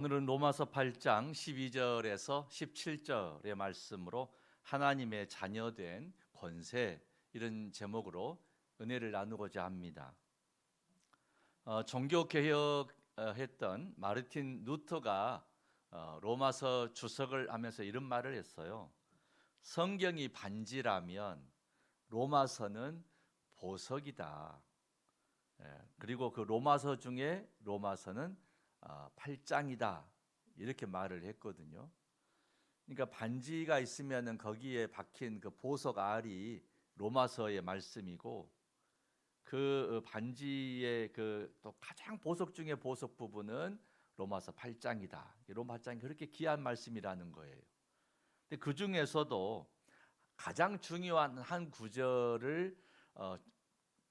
오늘은 로마서 8장 12절에서 17절의 말씀으로 하나님의 자녀된 권세, 이런 제목으로 은혜를 나누고자 합니다. 종교개혁했던 마르틴 루터가 로마서 주석을 하면서 이런 말을 했어요. 성경이 반지라면 로마서는 보석이다. 그리고 그 로마서 중에 로마서는 8장이다, 이렇게 말을 했거든요. 그러니까 반지가 있으면은 거기에 박힌 그 보석 알이 로마서의 말씀이고, 그 반지의 그 또 가장 보석 중에 보석 부분은 로마서 8장이다. 로마 8장이 그렇게 귀한 말씀이라는 거예요. 근데 그 중에서도 가장 중요한 한 구절을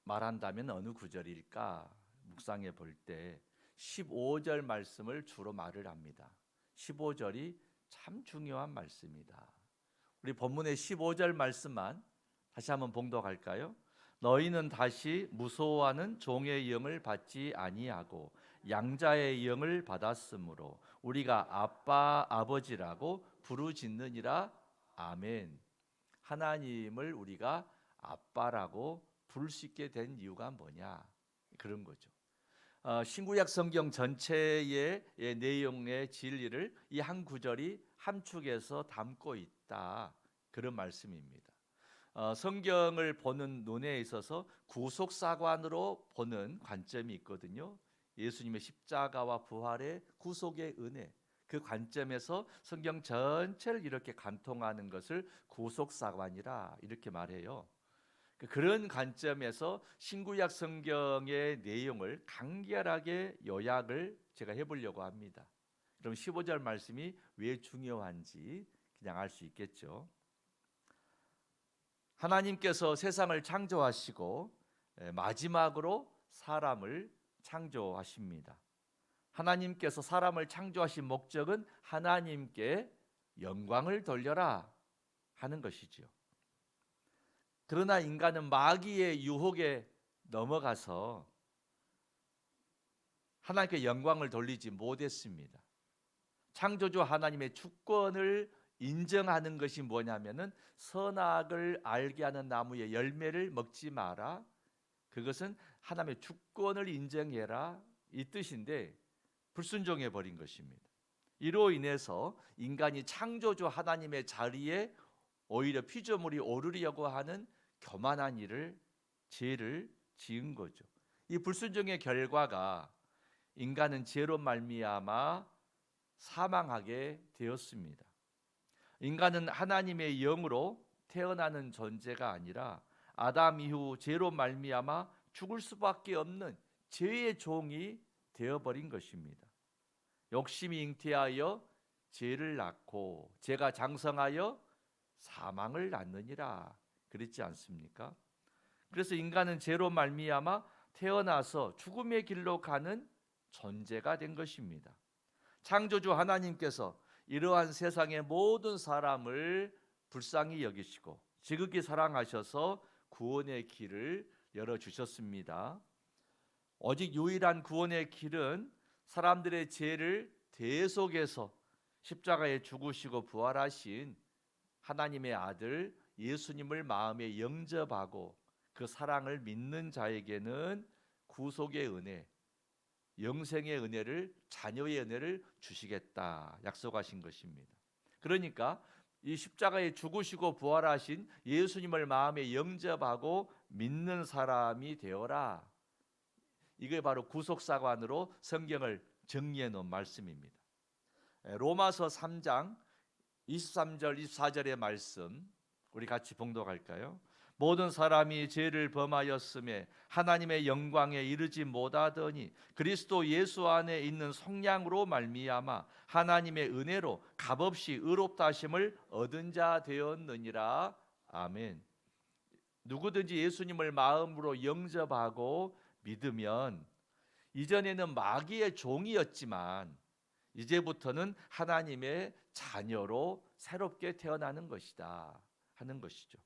말한다면 어느 구절일까 묵상해 볼 때 15절 말씀을 주로 말을 합니다. 15절이 참 중요한 말씀이다. 우리 본문의 15절 말씀만 다시 한번 봉독할까요? 너희는 다시 무소하는 종의 영을 받지 아니하고 양자의 영을 받았으므로 우리가 아빠 아버지라고 부르짖느니라. 아멘. 하나님을 우리가 아빠라고 부를 수 있게 된 이유가 뭐냐, 그런 거죠. 신구약 성경 전체의 내용의 진리를 이 한 구절이 함축해서 담고 있다, 그런 말씀입니다. 성경을 보는 눈에 있어서 구속사관으로 보는 관점이 있거든요. 예수님의 십자가와 부활의 구속의 은혜, 그 관점에서 성경 전체를 이렇게 관통하는 것을 구속사관이라 이렇게 말해요. 그런 관점에서 신구약 성경의 내용을 간결하게 요약을 제가 해보려고 합니다. 그럼 15절 말씀이 왜 중요한지 그냥 알 수 있겠죠. 하나님께서 세상을 창조하시고 마지막으로 사람을 창조하십니다. 하나님께서 사람을 창조하신 목적은 하나님께 영광을 돌려라 하는 것이지요. 그러나 인간은 마귀의 유혹에 넘어가서 하나님께 영광을 돌리지 못했습니다. 창조주 하나님의 주권을 인정하는 것이 뭐냐면은 선악을 알게 하는 나무의 열매를 먹지 마라. 그것은 하나님의 주권을 인정해라, 이 뜻인데 불순종해 버린 것입니다. 이로 인해서 인간이 창조주 하나님의 자리에 오히려 피조물이 오르려고 하는 교만한 죄를 지은 거죠. 이 불순종의 결과가 인간은 죄로 말미암아 사망하게 되었습니다. 인간은 하나님의 영으로 태어나는 존재가 아니라 아담 이후 죄로 말미암아 죽을 수밖에 없는 죄의 종이 되어버린 것입니다. 욕심이 잉태하여 죄를 낳고 죄가 장성하여 사망을 낳느니라 그랬지 않습니까? 그래서 인간은 죄로 말미암아 태어나서 죽음의 길로 가는 존재가 된 것입니다. 창조주 하나님께서 이러한 세상의 모든 사람을 불쌍히 여기시고 지극히 사랑하셔서 구원의 길을 열어주셨습니다. 오직 유일한 구원의 길은 사람들의 죄를 대속해서 십자가에 죽으시고 부활하신 하나님의 아들 예수님을 마음에 영접하고 그 사랑을 믿는 자에게는 구속의 은혜, 영생의 은혜를, 자녀의 은혜를 주시겠다 약속하신 것입니다. 그러니까 이 십자가에 죽으시고 부활하신 예수님을 마음에 영접하고 믿는 사람이 되어라. 이게 바로 구속사관으로 성경을 정리해 놓은 말씀입니다. 로마서 3장 23절 24절의 말씀 우리 같이 봉독할까요? 모든 사람이 죄를 범하였음에 하나님의 영광에 이르지 못하더니 그리스도 예수 안에 있는 성량으로 말미암아 하나님의 은혜로 값없이 의롭다 하심을 얻은 자 되었느니라. 아멘. 누구든지 예수님을 마음으로 영접하고 믿으면 이전에는 마귀의 종이었지만 이제부터는 하나님의 자녀로 새롭게 태어나는 것이다 하는 것이죠.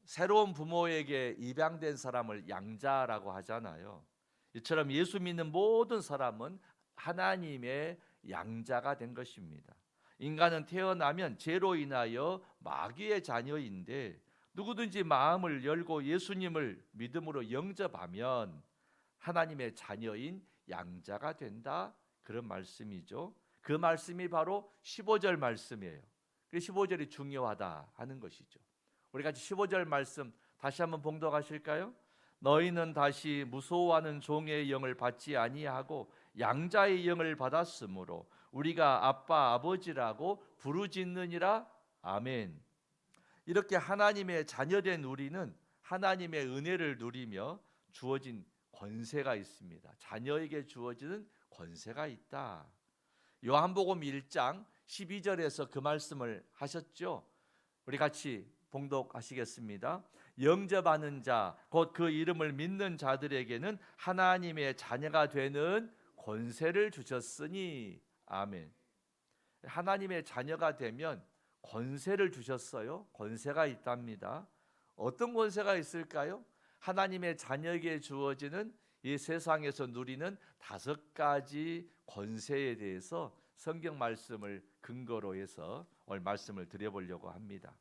새로운 부모에게 입양된 사람을 양자라고 하잖아요. 이처럼 예수 믿는 모든 사람은 하나님의 양자가 된 것입니다. 인간은 태어나면 죄로 인하여 마귀의 자녀인데 누구든지 마음을 열고 예수님을 믿음으로 영접하면 하나님의 자녀인 양자가 된다. 그런 말씀이죠. 그 말씀이 바로 15절 말씀이에요. 그 15절이 중요하다 하는 것이죠. 우리 같이 15절 말씀 다시 한번 봉독하실까요? 너희는 다시 무서워하는 종의 영을 받지 아니하고 양자의 영을 받았으므로 우리가 아빠 아버지라고 부르짖느니라. 아멘. 이렇게 하나님의 자녀된 우리는 하나님의 은혜를 누리며 주어진 권세가 있습니다. 자녀에게 주어지는 권세가 있다. 요한복음 1장 12절에서 그 말씀을 하셨죠. 우리 같이 봉독하시겠습니다. 영접하는 자, 곧 그 이름을 믿는 자들에게는 하나님의 자녀가 되는 권세를 주셨으니. 아멘. 하나님의 자녀가 되면 권세를 주셨어요. 권세가 있답니다. 어떤 권세가 있을까요? 하나님의 자녀에게 주어지는 이 세상에서 누리는 5가지 권세에 대해서 성경 말씀을 근거로 해서 오늘 말씀을 드려보려고 합니다.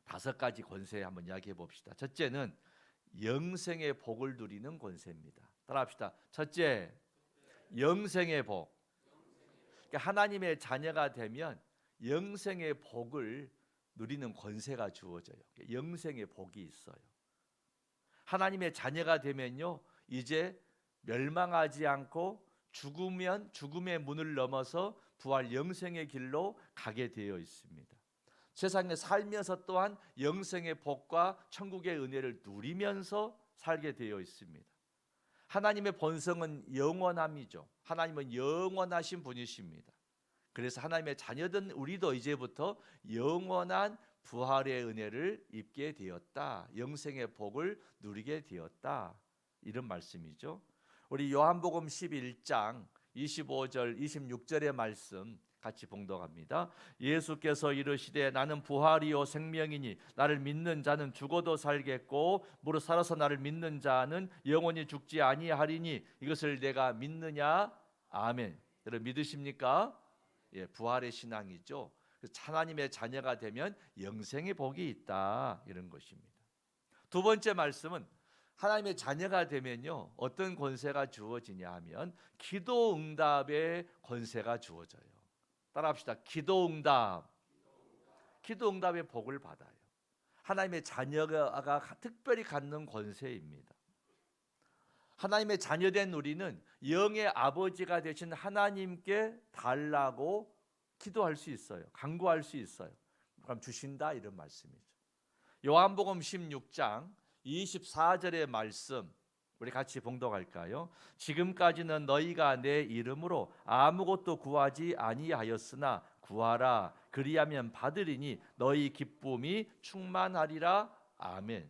5가지 권세 한번 이야기해 봅시다. 첫째는 영생의 복을 누리는 권세입니다. 따라합시다. 첫째, 영생의 복. 그러니까 하나님의 자녀가 되면 영생의 복을 누리는 권세가 주어져요. 영생의 복이 있어요. 하나님의 자녀가 되면요, 이제 멸망하지 않고 죽으면 죽음의 문을 넘어서 부활 영생의 길로 가게 되어 있습니다. 세상에 살면서 또한 영생의 복과 천국의 은혜를 누리면서 살게 되어 있습니다. 하나님의 본성은 영원함이죠. 하나님은 영원하신 분이십니다. 그래서 하나님의 자녀된 우리도 이제부터 영원한 부활의 은혜를 입게 되었다. 영생의 복을 누리게 되었다. 이런 말씀이죠. 우리 요한복음 11장 25절 26절의 말씀 같이 봉독합니다. 예수께서 이르시되 나는 부활이요 생명이니 나를 믿는 자는 죽어도 살겠고 무릇 살아서 나를 믿는 자는 영원히 죽지 아니하리니 이것을 내가 믿느냐? 아멘. 여러분 믿으십니까? 예, 부활의 신앙이죠. 하나님의 자녀가 되면 영생의 복이 있다, 이런 것입니다. 두 번째 말씀은 하나님의 자녀가 되면요, 어떤 권세가 주어지냐 하면 기도 응답의 권세가 주어져요. 따라합시다. 기도 응답. 기도 응답의 복을 받아요. 하나님의 자녀가 특별히 갖는 권세입니다. 하나님의 자녀된 우리는 영의 아버지가 되신 하나님께 달라고 기도할 수 있어요. 간구할 수 있어요. 그럼 주신다, 이런 말씀이죠. 요한복음 16장 24절의 말씀 우리 같이 봉독할까요? 지금까지는 너희가 내 이름으로 아무것도 구하지 아니하였으나 구하라 그리하면 받으리니 너희 기쁨이 충만하리라. 아멘.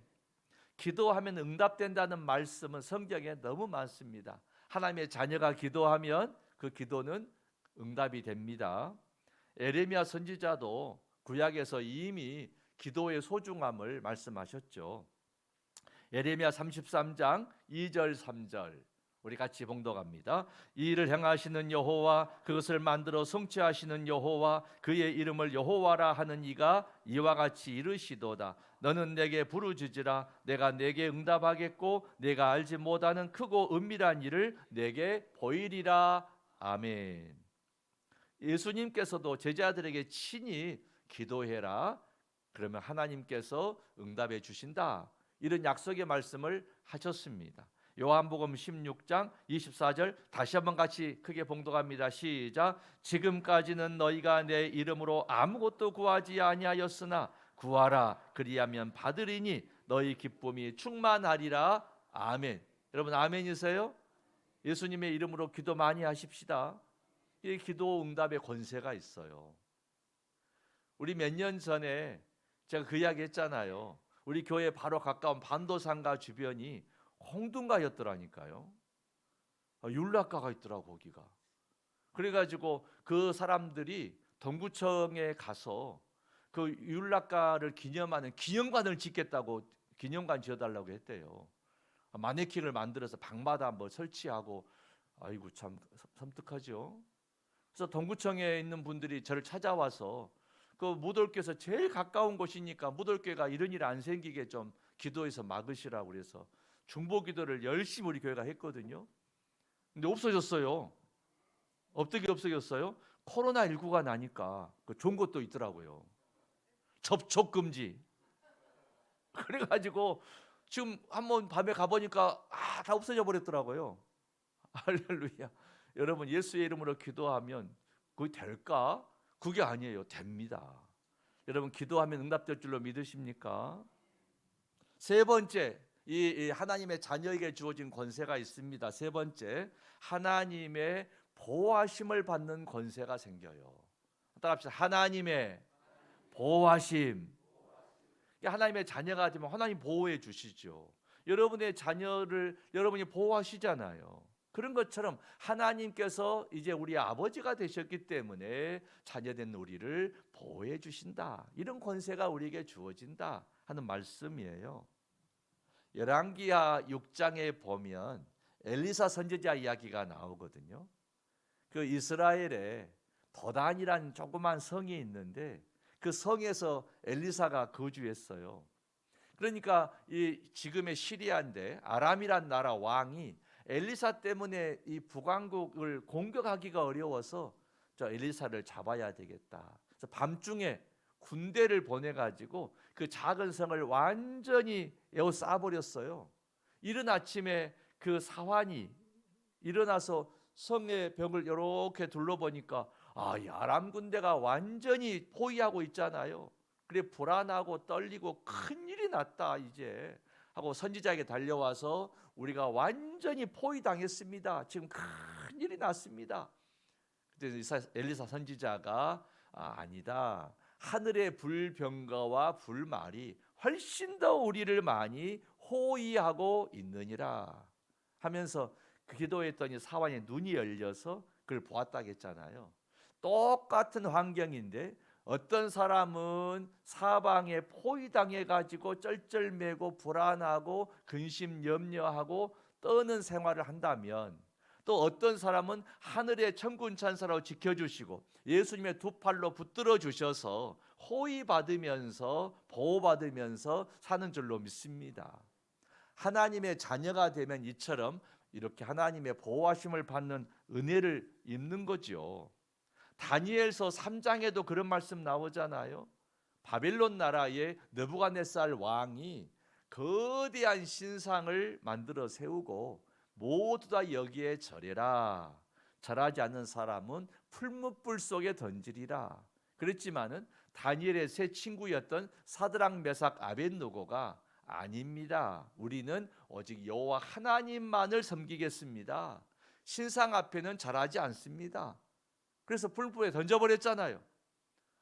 기도하면 응답된다는 말씀은 성경에 너무 많습니다. 하나님의 자녀가 기도하면 그 기도는 응답이 됩니다. 에레미야 선지자도 구약에서 이미 기도의 소중함을 말씀하셨죠. 에레미야 33장 2절 3절 우리 같이 봉독합니다. 이 일을 행하시는 여호와 그것을 만들어 성취하시는 여호와 그의 이름을 여호와라 하는 이가 이와 같이 이르시도다. 너는 내게 부르짖으라 내가 내게 응답하겠고 내가 알지 못하는 크고 은밀한 일을 내게 보이리라. 아멘. 예수님께서도 제자들에게 친히 기도해라 그러면 하나님께서 응답해 주신다, 이런 약속의 말씀을 하셨습니다. 요한복음 16장 24절 다시 한번 같이 크게 봉독합니다. 시작. 지금까지는 너희가 내 이름으로 아무것도 구하지 아니하였으나 구하라 그리하면 받으리니 너희 기쁨이 충만하리라. 아멘. 여러분 아멘이세요? 예수님의 이름으로 기도 많이 하십시다. 이 기도 응답의 권세가 있어요. 우리 몇 년 전에 제가 그 이야기 했잖아요. 우리 교회 바로 가까운 반도산가 주변이 홍둔가였더라니까요. 율락가가 있더라고 거기가. 그래가지고 그 사람들이 동구청에 가서 그 율락가를 기념하는 기념관을 짓겠다고 기념관 지어달라고 했대요. 마네킹을 만들어서 방마다 뭐 설치하고 아이고 참 섬뜩하죠. 그래서 동구청에 있는 분들이 저를 찾아와서 그 무돌교에서 제일 가까운 곳이니까 무돌교가 이런 일 안 생기게 좀 기도해서 막으시라고 그래서 중보기도를 열심히 우리 교회가 했거든요. 근데 없어졌어요. 어떻게 없어졌어요? 코로나19가 나니까 그 좋은 것도 있더라고요. 접촉 금지. 그래가지고 지금 한번 밤에 가보니까 다 없어져 버렸더라고요. 할렐루야. 여러분 예수의 이름으로 기도하면 그게 될까? 그게 아니에요. 됩니다. 여러분 기도하면 응답될 줄로 믿으십니까? 세 번째, 이 하나님의 자녀에게 주어진 권세가 있습니다. 세 번째, 하나님의 보호하심을 받는 권세가 생겨요. 따라합시다. 하나님의 보호하심. 하나님의 자녀가 되면 하나님 보호해 주시죠. 여러분의 자녀를 여러분이 보호하시잖아요. 그런 것처럼 하나님께서 이제 우리 아버지가 되셨기 때문에 자녀된 우리를 보호해 주신다. 이런 권세가 우리에게 주어진다 하는 말씀이에요. 열왕기하 6장에 보면 엘리사 선지자 이야기가 나오거든요. 그 이스라엘에 도단이란 조그만 성이 있는데 그 성에서 엘리사가 거주했어요. 그러니까 이 지금의 시리아인데 아람이란 나라 왕이 엘리사 때문에 이 북왕국을 공격하기가 어려워서 저 엘리사를 잡아야 되겠다. 그래서 밤중에 군대를 보내 가지고 그 작은 성을 완전히 에워싸버렸어요. 이른 아침에 그 사환이 일어나서 성의 벽을 이렇게 둘러보니까 이 아람 군대가 완전히 포위하고 있잖아요. 그래 불안하고 떨리고 큰일이 났다 이제 하고 선지자에게 달려와서 우리가 완전히 포위당했습니다. 지금 큰일이 났습니다. 그때 엘리사 선지자가 아니다. 하늘의 불병거와 불말이 훨씬 더 우리를 많이 호위하고 있느니라 하면서 그 기도했더니 사환의 눈이 열려서 그걸 보았다고 했잖아요. 똑같은 환경인데 어떤 사람은 사방에 포위당해 가지고 쩔쩔매고 불안하고 근심 염려하고 떠는 생활을 한다면 또 어떤 사람은 하늘의 천군 천사로 지켜주시고 예수님의 두 팔로 붙들어 주셔서 호위받으면서 보호받으면서 사는 줄로 믿습니다. 하나님의 자녀가 되면 이처럼 이렇게 하나님의 보호하심을 받는 은혜를 입는 거죠. 다니엘서 3장에도 그런 말씀 나오잖아요. 바벨론 나라의 느부갓네살 왕이 거대한 신상을 만들어 세우고 모두 다 여기에 절해라. 절하지 않는 사람은 풀무불 속에 던지리라. 그랬지만은 다니엘의 세 친구였던 사드락 메삭 아벳느고가 아닙니다. 우리는 오직 여호와 하나님만을 섬기겠습니다. 신상 앞에는 절하지 않습니다. 그래서 불불에 던져버렸잖아요.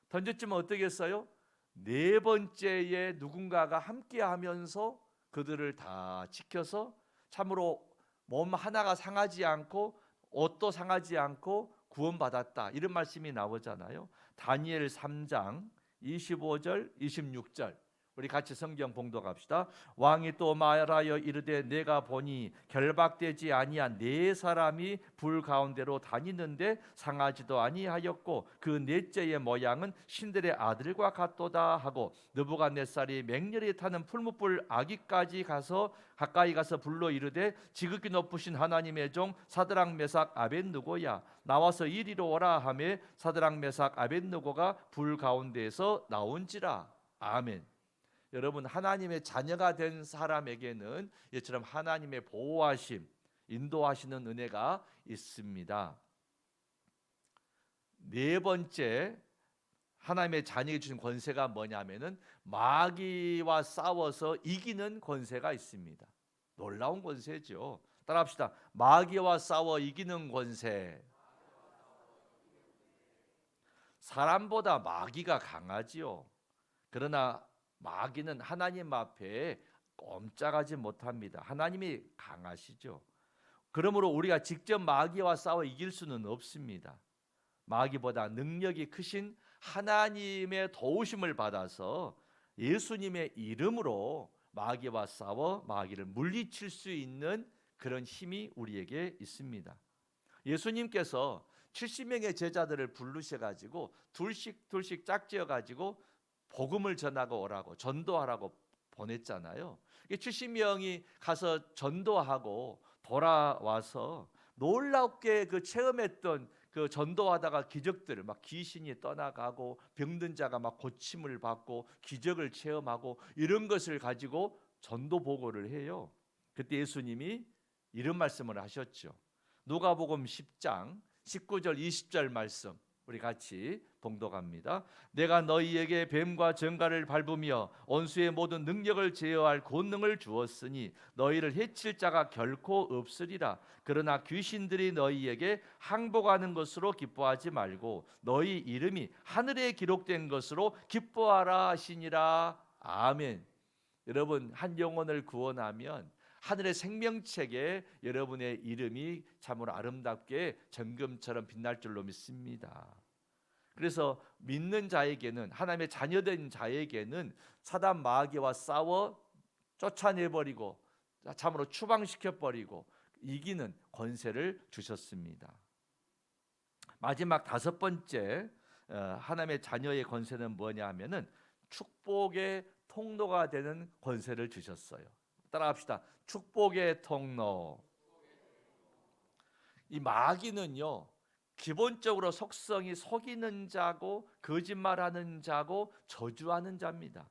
던졌지만 어떻게 했어요? 네 번째에 누군가가 함께하면서 그들을 다 지켜서 참으로 몸 하나가 상하지 않고 옷도 상하지 않고 구원받았다. 이런 말씀이 나오잖아요. 다니엘 3장 25절 26절 우리 같이 성경 봉독합시다. 왕이 또 말하여 이르되 내가 보니 결박되지 아니한 네 사람이 불 가운데로 다니는데 상하지도 아니하였고 그 넷째의 모양은 신들의 아들과 같도다 하고 느부갓네살이 맹렬히 타는 풀무불 아기까지 가까이 가서 불러 이르되 지극히 높으신 하나님의 종 사드락 메삭 아벳느고야 나와서 이리로 오라 하매 사드락 메삭 아벳느고가 불 가운데에서 나온지라. 아멘. 여러분 하나님의 자녀가 된 사람에게는 이처럼 하나님의 보호하심, 인도하시는 은혜가 있습니다. 네 번째 하나님의 자녀에게 주신 권세가 뭐냐면은 마귀와 싸워서 이기는 권세가 있습니다. 놀라운 권세죠. 따라합시다. 마귀와 싸워 이기는 권세. 사람보다 마귀가 강하지요. 그러나 마귀는 하나님 앞에 꼼짝하지 못합니다. 하나님이 강하시죠. 그러므로 우리가 직접 마귀와 싸워 이길 수는 없습니다. 마귀보다 능력이 크신 하나님의 도우심을 받아서 예수님의 이름으로 마귀와 싸워 마귀를 물리칠 수 있는 그런 힘이 우리에게 있습니다. 예수님께서 70명의 제자들을 부르셔가지고 둘씩 짝지어가지고 복음을 전하고 오라고, 전도하라고 보냈잖아요. 70명이 가서 전도하고 돌아와서 놀랍게 그 체험했던 그 전도하다가 기적들을, 막 귀신이 떠나가고 병든 자가 막 고침을 받고 기적을 체험하고 이런 것을 가지고 전도 보고를 해요. 그때 예수님이 이런 말씀을 하셨죠. 누가복음 10장 19절 20절 말씀 우리 같이 봉독합니다. 내가 너희에게 뱀과 정갈을 밟으며 원수의 모든 능력을 제어할 권능을 주었으니 너희를 해칠 자가 결코 없으리라. 그러나 귀신들이 너희에게 항복하는 것으로 기뻐하지 말고 너희 이름이 하늘에 기록된 것으로 기뻐하라 하시니라. 아멘. 여러분, 한 영혼을 구원하면 하늘의 생명책에 여러분의 이름이 참으로 아름답게 정금처럼 빛날 줄로 믿습니다. 그래서 믿는 자에게는, 하나님의 자녀된 자에게는 사단 마귀와 싸워 쫓아내버리고 참으로 추방시켜버리고 이기는 권세를 주셨습니다. 마지막 다섯 번째 하나님의 자녀의 권세는 뭐냐 하면은 축복의 통로가 되는 권세를 주셨어요. 따라합시다. 축복의 통로. 이 마귀는요, 기본적으로 속성이 속이는 자고 거짓말하는 자고 저주하는 자입니다.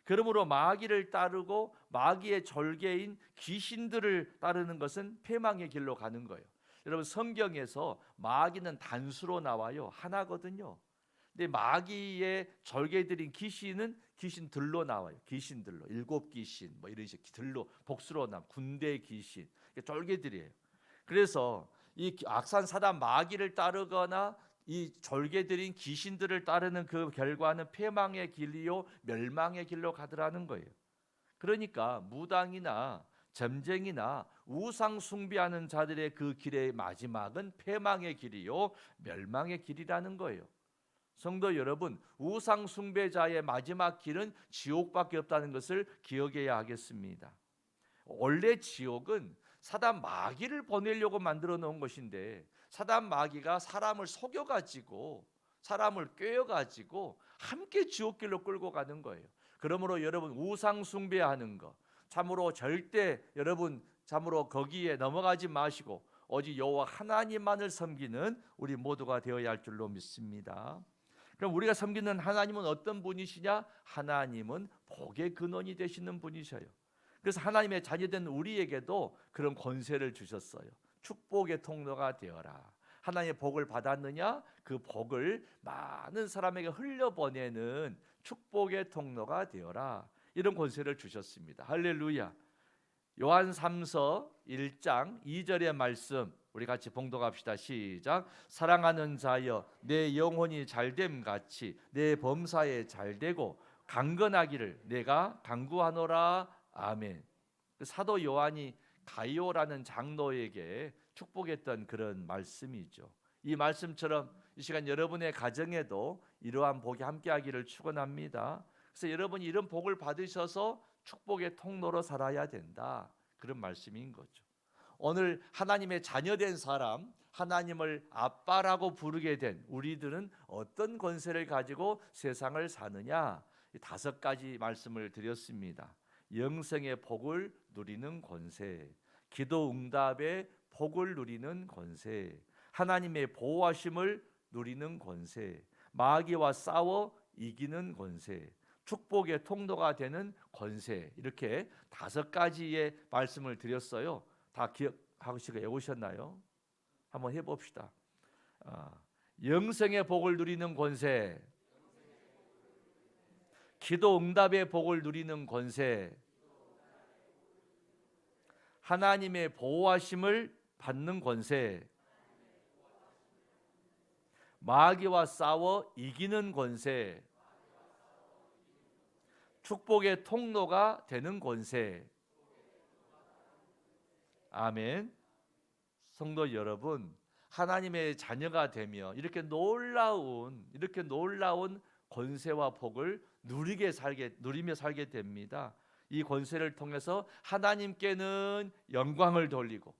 그러므로 마귀를 따르고 마귀의 졸개인 귀신들을 따르는 것은 패망의 길로 가는 거예요. 여러분, 성경에서 마귀는 단수로 나와요. 하나거든요. 근데 마귀의 졸개들인 귀신은 귀신들로 나와요. 귀신들로, 일곱 귀신 뭐 이런 식 들로 복수로 나 군대 귀신, 졸개들이에요. 그래서 이 악산 사단 마귀를 따르거나 이 졸개들인 귀신들을 따르는 그 결과는 패망의 길이요 멸망의 길로 가더라는 거예요. 그러니까 무당이나 점쟁이나 우상 숭배하는 자들의 그 길의 마지막은 패망의 길이요 멸망의 길이라는 거예요. 성도 여러분, 우상 숭배자의 마지막 길은 지옥밖에 없다는 것을 기억해야 하겠습니다. 원래 지옥은 사단 마귀를 보내려고 만들어 놓은 것인데 사단 마귀가 사람을 속여가지고 사람을 꿰어가지고 함께 지옥길로 끌고 가는 거예요. 그러므로 여러분, 우상 숭배하는 거 참으로 절대 여러분 참으로 거기에 넘어가지 마시고 오직 여호와 하나님만을 섬기는 우리 모두가 되어야 할 줄로 믿습니다. 그럼 우리가 섬기는 하나님은 어떤 분이시냐? 하나님은 복의 근원이 되시는 분이셔요. 그래서 하나님의 자녀된 우리에게도 그런 권세를 주셨어요. 축복의 통로가 되어라. 하나님의 복을 받았느냐? 그 복을 많은 사람에게 흘려보내는 축복의 통로가 되어라. 이런 권세를 주셨습니다. 할렐루야. 요한 3서 1장 2절의 말씀 우리 같이 봉독합시다. 시작. 사랑하는 자여, 내 영혼이 잘됨 같이 내 범사에 잘되고 강건하기를 내가 간구하노라. 아멘. 사도 요한이 가이오라는 장로에게 축복했던 그런 말씀이죠. 이 말씀처럼 이 시간 여러분의 가정에도 이러한 복이 함께하기를 축원합니다. 그래서 여러분이 이런 복을 받으셔서 축복의 통로로 살아야 된다, 그런 말씀인 거죠. 오늘 하나님의 자녀된 사람, 하나님을 아빠라고 부르게 된 우리들은 어떤 권세를 가지고 세상을 사느냐? 다섯 가지 말씀을 드렸습니다. 영생의 복을 누리는 권세, 기도 응답의 복을 누리는 권세, 하나님의 보호하심을 누리는 권세, 마귀와 싸워 이기는 권세, 축복의 통로가 되는 권세, 이렇게 다섯 가지의 말씀을 드렸어요. 다 기억하시고 외우셨나요? 한번 해봅시다. 영생의 복을 누리는 권세, 기도 응답의 복을 누리는 권세, 하나님의 보호하심을 받는 권세, 마귀와 싸워 이기는 권세, 축복의 통로가 되는 권세. 아멘. 성도 여러분, 하나님의 자녀가 되며 이렇게 놀라운 권세와 복을 누리며 살게 됩니다. 이 권세를 통해서 하나님께는 영광을 돌리고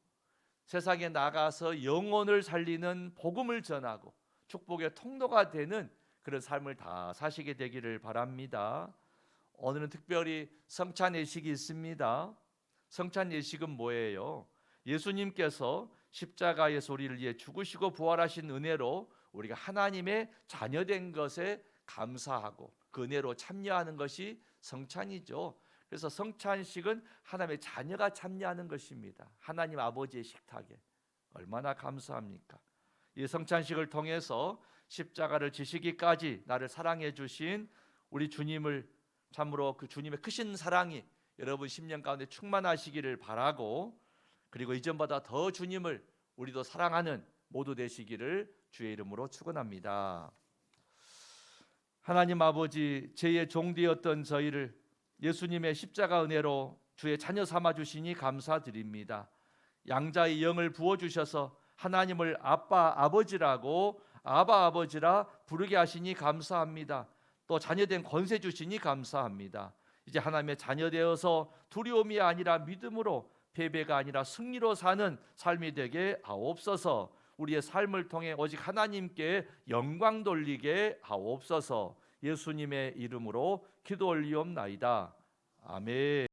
세상에 나가서 영혼을 살리는 복음을 전하고 축복의 통로가 되는 그런 삶을 다 사시게 되기를 바랍니다. 오늘은 특별히 성찬 예식이 있습니다. 성찬 예식은 뭐예요? 예수님께서 십자가에서 우리를 위해 죽으시고 부활하신 은혜로 우리가 하나님의 자녀된 것에 감사하고 그 은혜로 참여하는 것이 성찬이죠. 그래서 성찬식은 하나님의 자녀가 참여하는 것입니다. 하나님 아버지의 식탁에 얼마나 감사합니까? 이 성찬식을 통해서 십자가를 지시기까지 나를 사랑해 주신 우리 주님을 참으로 그 주님의 크신 사랑이 여러분 심령 가운데 충만하시기를 바라고, 그리고 이전보다 더 주님을 우리도 사랑하는 모두 되시기를 주의 이름으로 축원합니다. 하나님 아버지, 죄의 종되었던 저희를 예수님의 십자가 은혜로 주의 자녀 삼아 주시니 감사드립니다. 양자의 영을 부어 주셔서 하나님을 아빠 아버지라고 아바 아버지라 부르게 하시니 감사합니다. 또 자녀된 권세 주시니 감사합니다. 이제 하나님의 자녀 되어서 두려움이 아니라 믿음으로, 패배가 아니라 승리로 사는 삶이 되게 하옵소서. 우리의 삶을 통해 오직 하나님께 영광 돌리게 하옵소서. 예수님의 이름으로 기도 올리옵나이다. 아멘.